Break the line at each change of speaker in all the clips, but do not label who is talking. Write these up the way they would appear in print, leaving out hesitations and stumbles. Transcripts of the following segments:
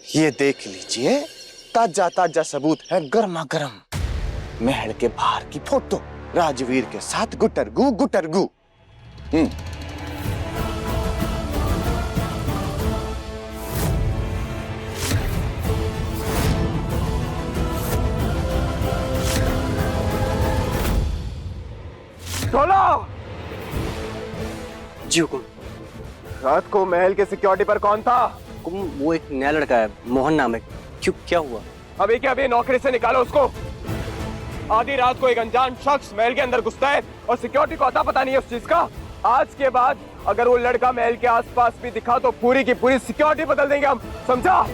ये देख लीजिए, ताजा ताजा सबूत है, गर्मा गर्म। महल के बाहर की फोटो, राजवीर के साथ गुटरगू गुटरगू।
बोलो
जी हुकुम।
रात को महल के सिक्योरिटी पर कौन था?
वो एक नया लड़का है, मोहन नाम है। क्यों, क्या हुआ?
अभी के अभी नौकरी से निकालो उसको। आधी रात को एक अनजान शख्स महल के अंदर घुसता है और सिक्योरिटी को अता पता नहीं है उस चीज का। आज के बाद अगर वो लड़का महल के आसपास भी दिखा तो पूरी की पूरी सिक्योरिटी बदल देंगे हम, समझा?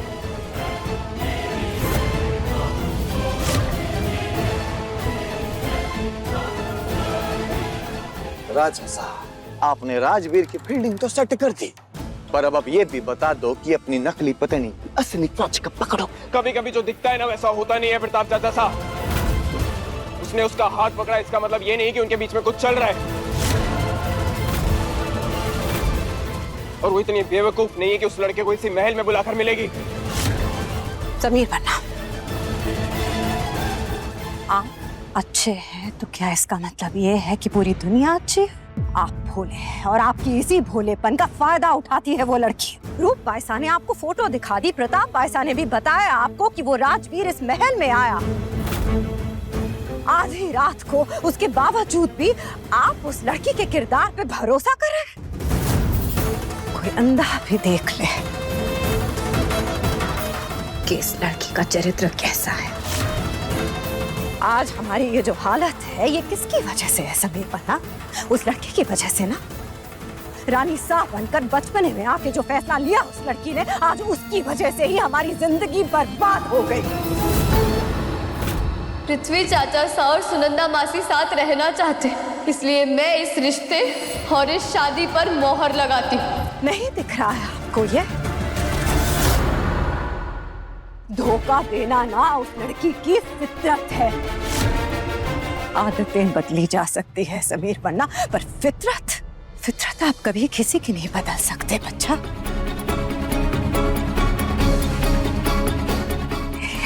राजा साहब, आपने राजवीर की फील्डिंग तो सेट कर दी, पर अब ये भी बता दो कि अपनी नकली पत्नी असली कोच को पकड़ो।
कभी कभी जो दिखता है ना वैसा होता नहीं है प्रताप चाचा साहब। उसने उसका हाथ पकड़ा, इसका मतलब ये नहीं कि उनके बीच में कुछ चल रहा है। और वो इतनी बेवकूफ नहीं है कि उस लड़के को इसी महल में बुलाकर मिलेगी।
समीर बन्ना, आप अच्छे हैं तो क्या इसका मतलब ये है कि पूरी दुनिया अच्छी है? आप भोले हैं और आपकी इसी भोलेपन का फायदा उठाती है वो लड़की। रूप बाईसा ने आपको फोटो दिखा दी, प्रताप बाईसा ने भी बताया आपको कि वो राजवीर इस महल में आया। आधी रात को उसके बावजूद भी आप उस लड़की के किरदार पे भरोसा कर रहे हैं। कोई अंधा भी देख ले कि इस लड़की का चरित्र कैसा है। आज हमारी ये जो हालत है ये किसकी वजह से है समीर बन्ना? उस लड़की की वजह से ना। रानी साहब बनकर बचपने में आके जो फैसला लिया उस लड़की ने, आज उसकी वजह से ही हमारी जिंदगी बर्बाद हो गई।
पृथ्वी चाचा सा और सुनंदा मासी साथ रहना चाहते, इसलिए मैं इस रिश्ते और इस शादी पर मोहर लगाती हूँ।
नहीं दिख रहा है आपको ये? धोखा देना ना उस लड़की की फितरत है। आदतें बदली जा सकती है समीर बन्ना, पर फितरत आप कभी किसी की नहीं बदल सकते बच्चा।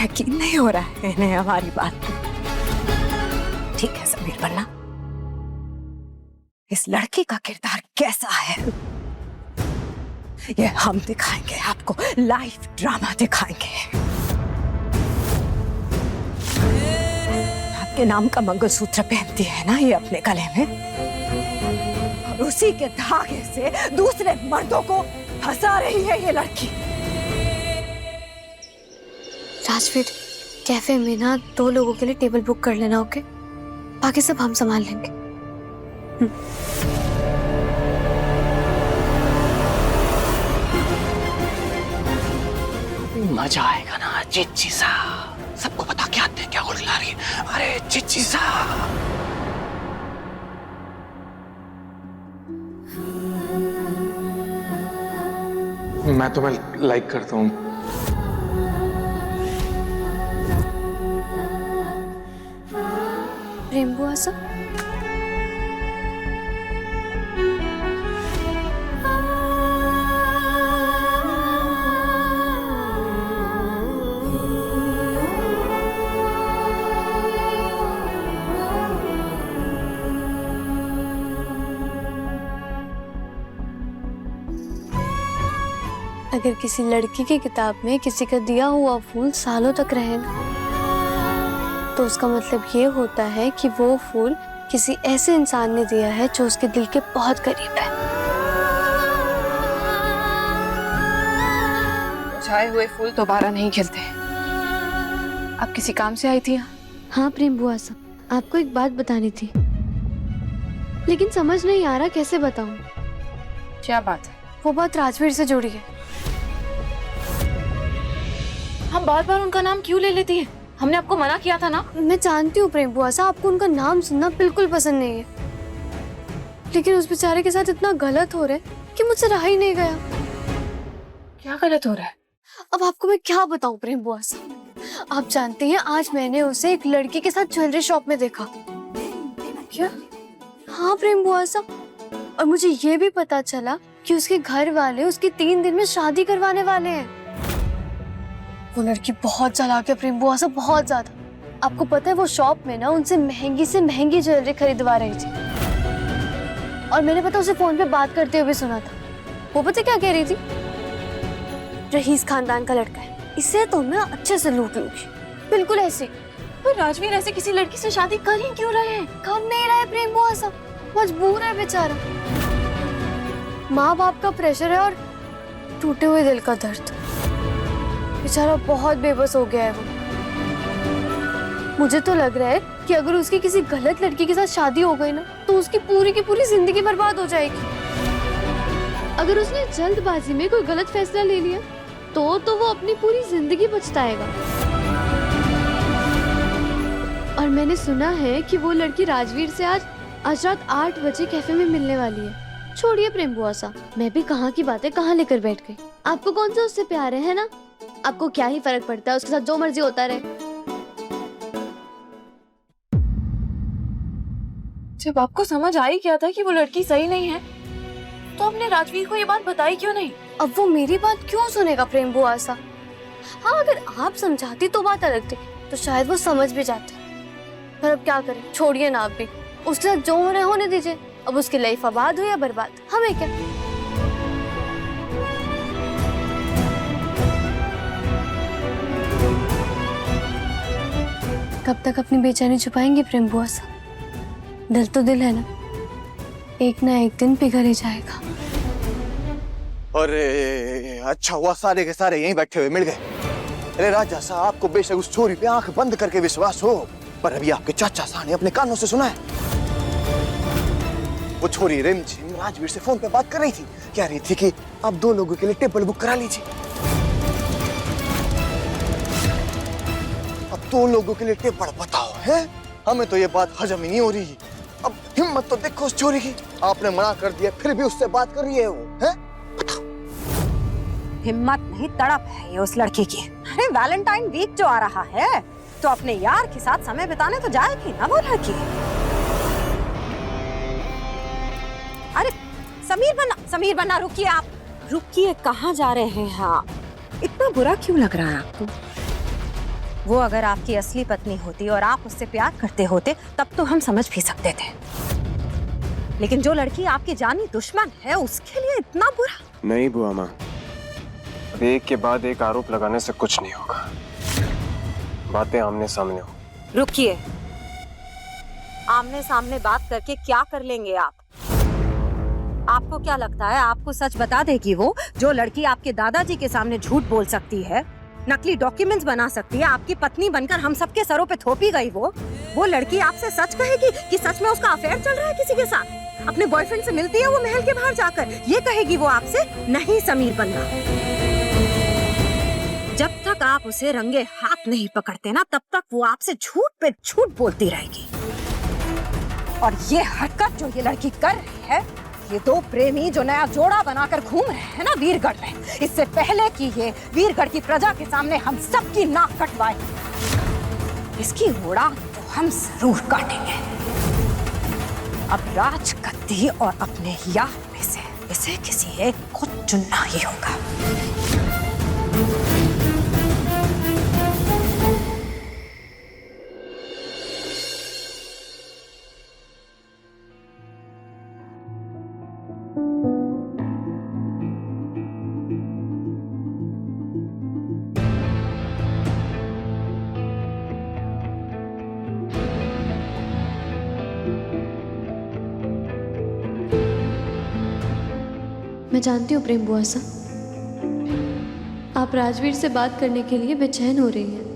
यकीन नहीं हो रहा है इन्हें हमारी बात पे। ठीक है समीर बन्ना, इस लड़की का किरदार कैसा है ये हम दिखाएंगे आपको, लाइव ड्रामा दिखाएंगे। आपके नाम का मंगलसूत्र पहनती है ना ये अपने गले में, और उसी के धागे से दूसरे मर्दों को फंसा रही है ये लड़की।
राजवीर, कैफे में ना 2 लोगों के लिए टेबल बुक कर लेना, ओके? बाकी सब हम संभाल लेंगे।
मजा आएगा ना चिच्ची सा। सबको बता के आते हैं क्या उड़ला रही है। अरे चिच्ची सा,
मैं तुम्हें लाइक करता हूँ।
प्रेम बुआ सा, अगर किसी लड़की की किताब में किसी का दिया हुआ फूल सालों तक रहे ना, तो उसका मतलब ये होता है कि वो फूल किसी ऐसे इंसान ने दिया है जो उसके दिल के बहुत करीब है।
मुरझाए हुए फूल दोबारा नहीं खिलते। आप किसी काम से आई थी यहाँ?
हाँ प्रेम बुआ सा, आपको एक बात बतानी थी, लेकिन समझ नहीं आ रहा कैसे बताऊं।
क्या बात है?
वो बात राजवीर से जुड़ी है।
हम बार बार उनका नाम क्यों ले लेती है? हमने आपको मना किया था ना।
मैं जानती हूँ प्रेम बुआ सा, आपको उनका नाम सुनना बिल्कुल पसंद नहीं है, लेकिन उस बेचारे के साथ इतना गलत हो रहा है कि मुझसे रहा ही नहीं गया।
क्या गलत हो रहा है?
अब आपको मैं क्या बताऊं प्रेम बुआ सा, आप जानते हैं आज मैंने उसे एक लड़की के साथ ज्वेलरी शॉप में देखा।
क्या?
हाँ प्रेम बुआ सा, और मुझे ये भी पता चला कि उसके घर वाले उसकी 3 दिन में शादी करवाने वाले हैं। वो लड़की बहुत चालाक है प्रेम बुआ साहब, बहुत ज्यादा। आपको पता है वो शॉप में ना उनसे महंगी से महंगी ज्वेलरी खरीदवा रही थी, और मैंने पता उसे फोन पे बात करते हुए सुना था। वो पता क्या कह रही थी, रहीस खानदान का लड़का है, इसे तो मैं अच्छे से लूट लूंगी, बिल्कुल ऐसे।
पर राजवीर ऐसे किसी लड़की से शादी कर ही क्यों रहे हैं?
कर नहीं रहा है प्रेम बुआ साहब, मजबूर है बेचारा। माँ बाप का प्रेशर है और टूटे हुए दिल का दर्द। बेचारा बहुत बेबस हो गया है वो। मुझे तो लग रहा है कि अगर उसकी किसी गलत लड़की के साथ शादी हो गई ना, तो उसकी पूरी की पूरी जिंदगी बर्बाद हो जाएगी। अगर उसने जल्दबाजी में कोई गलत फैसला ले लिया तो वो अपनी पूरी जिंदगी पछताएगा। और मैंने सुना है कि वो लड़की राजवीर से आज रात 8 बजे कैफे में मिलने वाली है। छोड़िए प्रेम बुआ सा, मैं भी कहाँ की बातें कहाँ लेकर बैठ गई। आपको कौन सा उससे प्यार है ना? आपको क्या ही फर्क पड़ता है, उसके साथ जो मर्जी होता रहे।
जब आपको समझ आ ही गया था कि वो लड़की सही नहीं है, तो आपने राजवीर को ये बात बताई क्यों नहीं?
अब वो मेरी बात क्यों सुनेगा प्रेम बुआ सा? हाँ, अगर आप समझाती तो बात अलग थी, तो शायद वो समझ भी जाते। पर अब क्या करें, छोड़िए ना, आप भी उसके साथ जो हो रहे होने दीजिए। अब उसकी लाइफ आबाद हो या बर्बाद, हमें क्या। कब तक अपनी बेचैनी छुपाएंगे प्रेम बुआ सा? दिल तो दिल है ना, एक ना एक दिन पिघल ही जाएगा।
अरे अच्छा हुआ सारे के सारे यहीं बैठे हुए मिल गए। अरे राजा साहब, आपको बेशक उस छोरी पे आंख बंद करके विश्वास हो, पर अभी आपके चाचा साहब ने अपने कानों से सुना है। वो छोरी रिमझिम राजवीर से फोन पे बात कर रही थी, कह रही थी कि आप 2 लोगों के लिए टेबल बुक करा लीजिए। अब 2 लोगों के लिए टेबल बताओ, है? हमें तो ये बात हजम ही नहीं हो रही। अब हिम्मत तो देखो उस छोरी की, आपने मना कर दिया फिर भी उससे बात कर रही है वो, है?
हिम्मत नहीं, तड़प है ये उस लड़की की। अरे वैलेंटाइन वीक जो आ रहा है, तो अपने यार के साथ समय बिताने तो जाएगी ना वो लड़की। अरे समीर बना रुकिए आप, रुकिए, कहाँ जा रहे हैं आप? इतना बुरा क्यों लग रहा है आपको? वो अगर आपकी असली पत्नी होती और आप उससे प्यार करते होते, तब तो हम समझ भी सकते थे। लेकिन जो लड़की आपकी जानी दुश्मन है, उसके लिए इतना बुरा?
नहीं बुआ माँ, एक के बाद एक आरोप लगाने से कुछ नहीं होगा। बातें आमने सामने हो।
रुकिए, आमने सामने बात करके क्या कर लेंगे आप? आपको क्या लगता है आपको सच बता देगी वो? जो लड़की आपके दादाजी के सामने झूठ बोल सकती है, नकली डॉक्यूमेंट्स बना सकती है, आपकी पत्नी बनकर हम सबके सरों पे थोपी गई, वो लड़की आपसे सच कहेगी कि सच में उसका अफेयर चल रहा है किसी के साथ? अपने बॉयफ्रेंड से मिलती है वो महल के बाहर जाकर, ये कहेगी वो आपसे? नहीं समीर बन्ना, जब तक आप उसे रंगे हाथ नहीं पकड़ते ना, तब तक वो आपसे झूठ पे झूठ बोलती रहेगी। और ये हरकत जो ये लड़की कर रही है, ये 2 प्रेमी जो नया जोड़ा बनाकर घूम रहे हैं ना वीरगढ़ में, इससे पहले कि ये वीरगढ़ की प्रजा के सामने हम सबकी नाक कटवाए, इसकी उड़ान तो हम जरूर काटेंगे। अब राजगद्दी और अपने यार में से इसे किसी एक को चुनना ही होगा।
मैं जानती हूँ प्रेम बुआ सा, आप राजवीर से बात करने के लिए बेचैन हो रही हैं।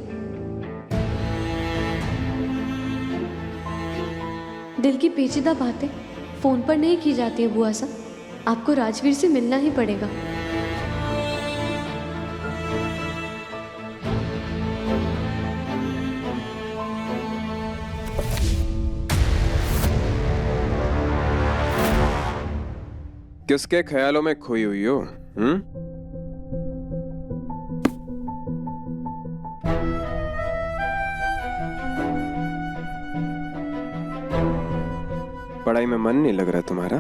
दिल की पेचीदा बातें फोन पर नहीं की जाती है बुआ सा, आपको राजवीर से मिलना ही पड़ेगा।
किसके ख्यालों में खोई हुई हो? पढ़ाई में मन नहीं लग रहा तुम्हारा?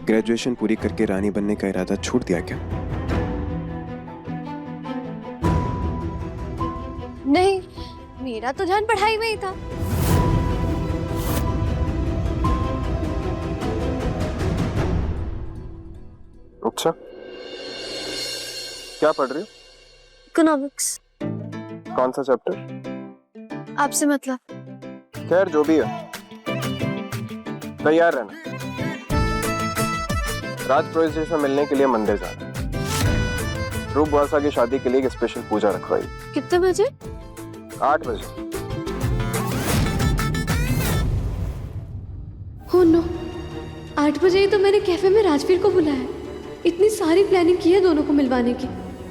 ग्रेजुएशन पूरी करके रानी बनने का इरादा छोड़ दिया क्या?
मेरा तो ध्यान पढ़ाई में ही था।
अच्छा, क्या पढ़ रही हो?
इकोनॉमिक्स।
कौन सा चैप्टर?
आपसे मतलब?
खैर जो भी है, तैयार रहना। राज पुरोहित जी से मिलने के लिए मंदिर जाना। रूप बुआसा की शादी के लिए एक स्पेशल पूजा रखवाई।
कितने बजे?
8 बजे।
हो नो, 8 बजे ही तो मैंने कैफे में राजवीर को बुलाया। इतनी सारी प्लानिंग की है दोनों को मिलवाने की।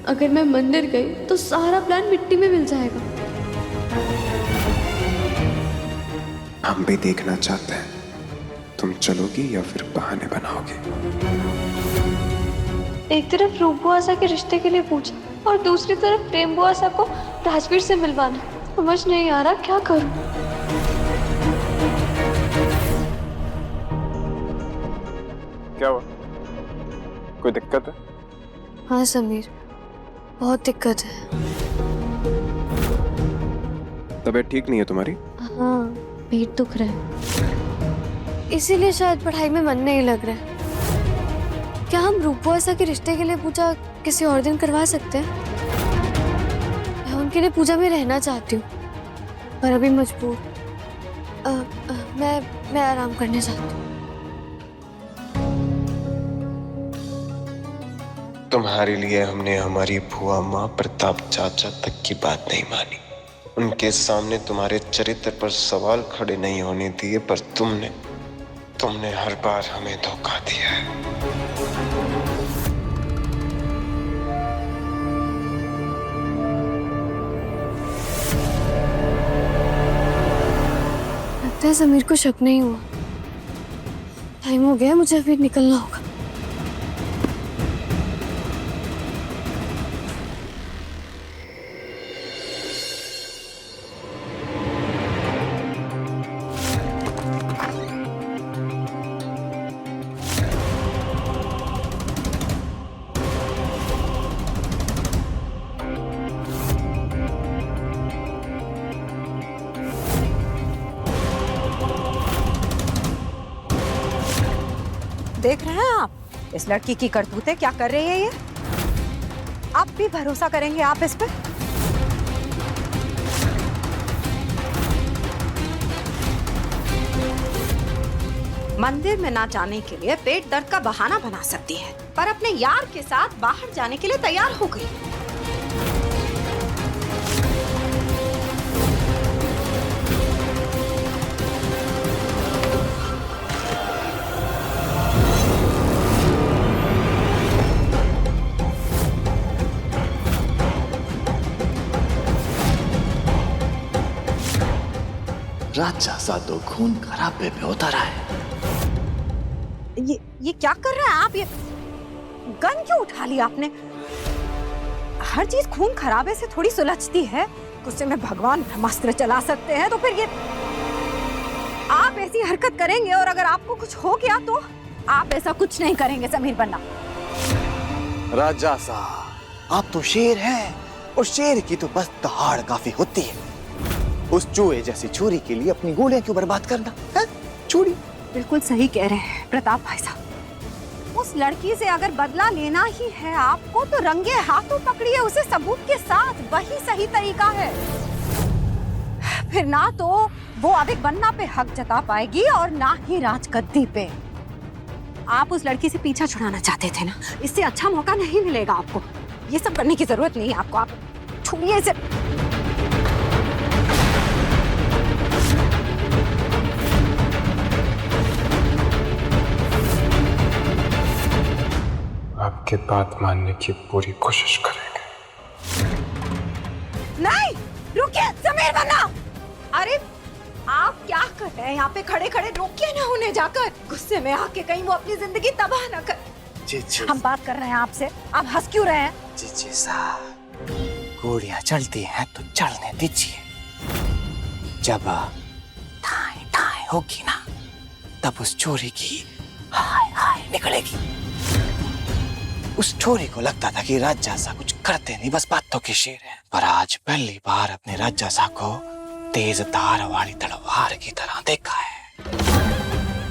अगर मैं मंदिर गई तो सारा प्लान मिट्टी में मिल जाएगा।
हम भी देखना चाहते हैं तुम चलोगी या फिर बहाने बनाओगे।
एक तरफ रूप बुआसा के रिश्ते के लिए पूछा और दूसरी तरफ प्रेम बुआसा को राजवीर से मिलवाना। समझ नहीं आ रहा क्या करूं।
क्या हुआ? कोई दिक्कत है?
हाँ समीर, बहुत दिक्कत है।
तबीयत ठीक नहीं है तुम्हारी?
हाँ, पेट दुख रहा है, इसीलिए शायद पढ़ाई में मन नहीं लग रहा है। क्या हम रूप बुआसा के रिश्ते के लिए पूजा किसी और दिन करवा सकते हैं? मैं उनके लिए पूजा में रहना चाहती हूँ, पर अभी मजबूर। मैं आराम करने चाहती हूँ।
तुम्हारे लिए हमने हमारी भुआ माँ प्रताप चाचा तक की बात नहीं मानी। उनके सामने तुम्हारे चरित्र पर सवाल खड़े नहीं होने दिए, पर तुमने हर बार हमें धोखा दिया है।
लगता है समीर को शक नहीं हुआ। टाइम हो गया, मुझे अभी निकलना होगा।
देख रहे हैं आप इस लड़की की करतूतें क्या कर रही है ये? आप भी भरोसा करेंगे आप इस पे? मंदिर में ना जाने के लिए पेट दर्द का बहाना बना सकती है, पर अपने यार के साथ बाहर जाने के लिए तैयार हो गई।
राजा सा तो खून खराबे पे होता रहा है।
ये क्या कर रहे हैं आप? ये गन क्यों उठा लिया आपने? हर चीज खून खराबे से थोड़ी सुलझती है। गुस्से में भगवान ब्रह्मास्त्र चला सकते हैं, तो फिर ये आप ऐसी हरकत करेंगे और अगर आपको कुछ हो गया तो आप ऐसा कुछ नहीं करेंगे समीर बन्ना।
राजा साहब, आप तो शेर हैं और शेर की तो बस दहाड़ काफी होती है। उस चूहे जैसी छुरी के लिए अपनी गोलियां क्यों बर्बाद करना है? छुरी
बिल्कुल सही कह रहे हैं प्रताप भाई साहब। उस लड़की से अगर बदला लेना ही है आपको तो रंगे हाथों पकड़िए उसे सबूत के साथ, वही सही तरीका है। फिर ना तो वो अविक बन्ना पे हक जता पाएगी और ना ही राजगद्दी पे। आप उस लड़की से पीछा छुड़ाना चाहते थे ना, इससे अच्छा मौका नहीं मिलेगा आपको। ये सब करने की जरूरत नहीं है आपको, आप छुड़िए इसे।
आपके बात मानने की पूरी कोशिश करेंगे।
नहीं, रुकिए समीर बन्ना। अरे आप क्या कर रहे हैं यहाँ पे खड़े खड़े? रोकिए ना उन्हें जाकर। गुस्से में आके कहीं वो अपनी जिंदगी तबाह ना कर।
जी
हम बात कर रहे हैं आपसे, आप हंस क्यों रहे हैं?
जी साहब, गोलियां चलती हैं तो चलने दीजिए। जब ठाई ठाई होगी ना, तब उस चोरी की हाय हाय निकलेगी। उस चोरी को लगता था कि राजा सा कुछ करते नहीं, बस बातों के शेर हैं, पर आज पहली बार अपने राजा सा को
तेज धार वाली तलवार की तरह देखा है।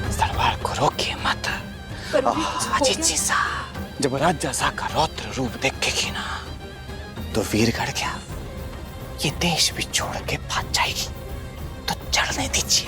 इस तलवार को रोकिए मत। चिच्ची सा जब राजा सा का रौद्र रूप देखेगी ना तो वीरगढ़ क्या ये देश भी छोड़ के भाग जाएगी। तो चढ़ने दीजिए।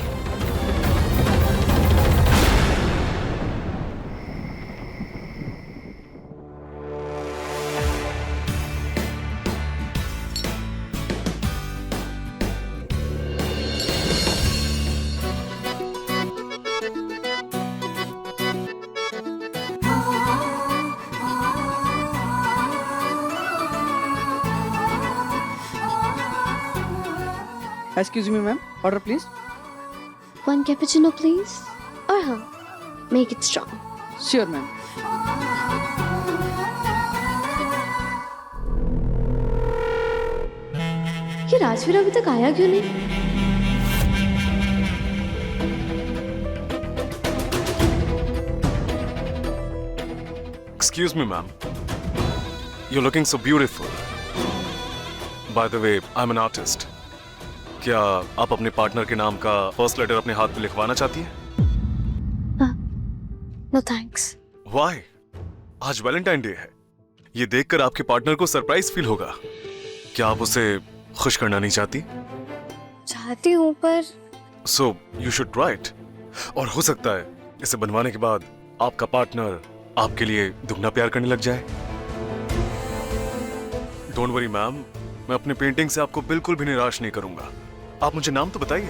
Excuse me, ma'am. Order, please.
1 cappuccino, please. और हाँ, make it strong.
Sure, ma'am.
ये राजवीर अभी तक आया क्यों नहीं?
Excuse me, ma'am. You're looking so beautiful. By the way, I'm an artist. क्या आप अपने पार्टनर के नाम का फर्स्ट लेटर अपने हाथ पे लिखवाना चाहती है?
No thanks.
Why? आज वैलेंटाइन डे है। ये देखकर आपके पार्टनर को सरप्राइज फील होगा। क्या आप उसे खुश करना नहीं चाहती?
चाहती हूँ पर
So you should try it. और हो सकता है इसे बनवाने के बाद आपका पार्टनर आपके लिए दुगना प्यार करने लग जाए। डोंट वरी मैम, मैं अपने पेंटिंग से आपको बिल्कुल भी निराश नहीं करूंगा। आप मुझे नाम तो बताइए।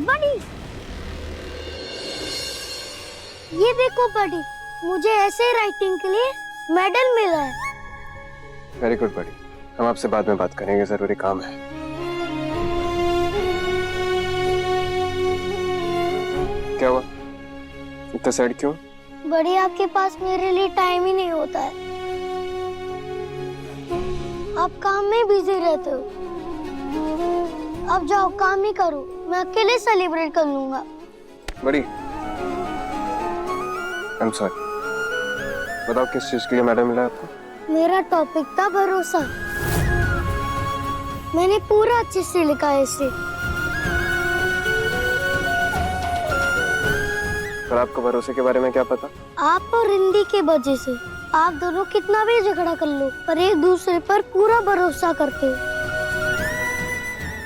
बड़ी, ये देखो बड़ी, मुझे ऐसे राइटिंग के लिए मेडल मिला है।
वेरी गुड बड़ी। हम आपसे बाद में बात करेंगे, जरूरी काम है। क्या हुआ? इतना सैड क्यों?
बड़ी, आपके पास मेरे लिए टाइम ही नहीं होता है। आप काम में बिजी रहते हो। अब जाओ काम ही करो, मैं अकेले सेलिब्रेट कर लूंगा।
बड़ी, आई एम सॉरी। बताओ किस चीज के लिए मैडम मिला आपको?
मेरा टॉपिक था भरोसा। मैंने पूरा अच्छे से लिखा है इसे।
पर आपको भरोसे के बारे में क्या पता?
आप और हिंदी के वजह से आप दोनों कितना भी झगड़ा कर लो पर एक दूसरे पर पूरा भरोसा करते हो।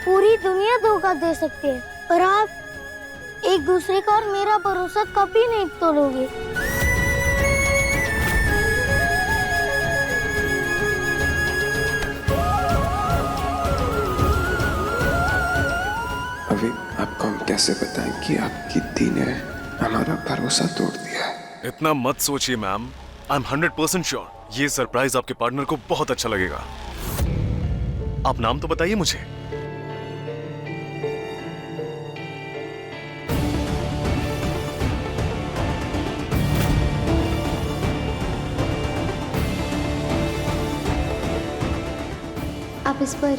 पूरी दुनिया धोखा दे सकती है पर आप एक दूसरे का और मेरा भरोसा कभी नहीं तोड़ोगे।
अभी आपको हम कैसे बताएं कि आपकी दी ने हमारा भरोसा तोड़ दिया है?
इतना मत सोचिए मैम, आई एम 100% श्योर ये सरप्राइज आपके पार्टनर को बहुत अच्छा लगेगा। आप नाम तो बताइए मुझे।
आप इस पर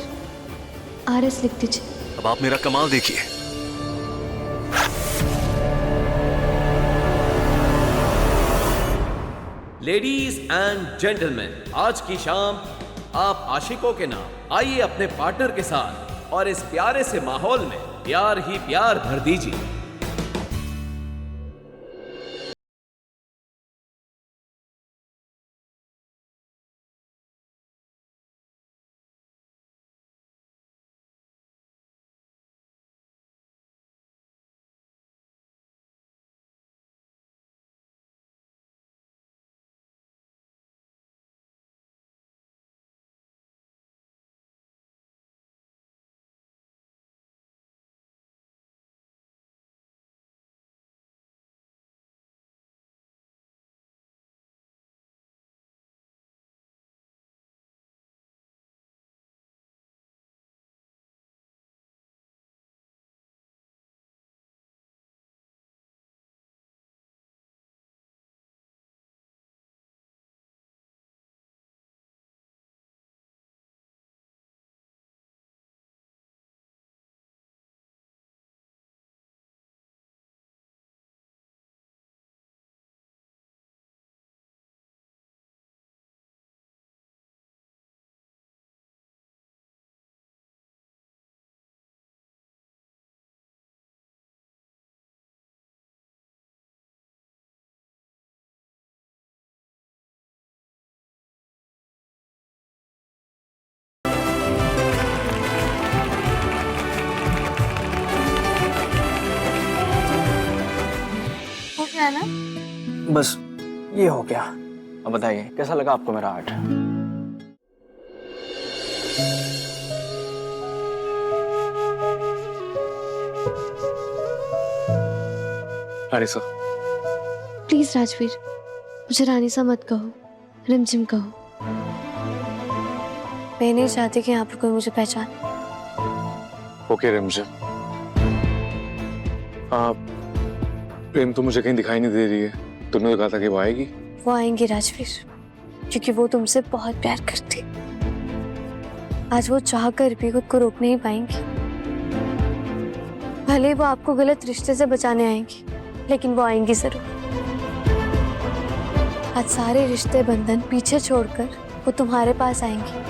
RS लिख दीजिए।
अब आप मेरा कमाल देखिए।
लेडीज एंड जेंटलमैन, आज की शाम आप आशिकों के नाम आइए अपने पार्टनर के साथ और इस प्यारे से माहौल में प्यार ही प्यार भर दीजिए।
बस ये हो गया। अब बताइए कैसा लगा आपको मेरा आर्ट?
रानीसा,
प्लीज राजवीर, मुझे रानीसा मत कहो, रिमझिम कहो। मैं नहीं चाहती कि यहाँ पर कोई मुझे पहचाने।
ओके रिमझिम। आप प्रेम तो मुझे कहीं दिखाई नहीं दे रही है। तुमने तो कहा था कि वो आएगी।
वो आएंगी राजवीर, क्योंकि वो तुमसे बहुत प्यार करती। आज वो चाह कर भी खुद को रोक नहीं पाएंगी। भले वो आपको गलत रिश्ते से बचाने आएंगी, लेकिन वो आएंगी जरूर। आज सारे रिश्ते बंधन पीछे छोड़कर वो तुम्हारे पास आएंगी।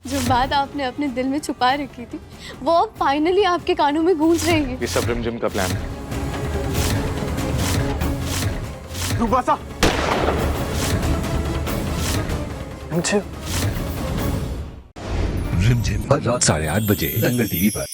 जो बात आपने अपने दिल में छुपा रखी थी, वो अब फाइनली आपके कानों में गूंज रही है।
ये सब रिमझिम का प्लान है।
रूपासा,
रिमझिम हर रात 8:30 बजे दंगल टीवी पर।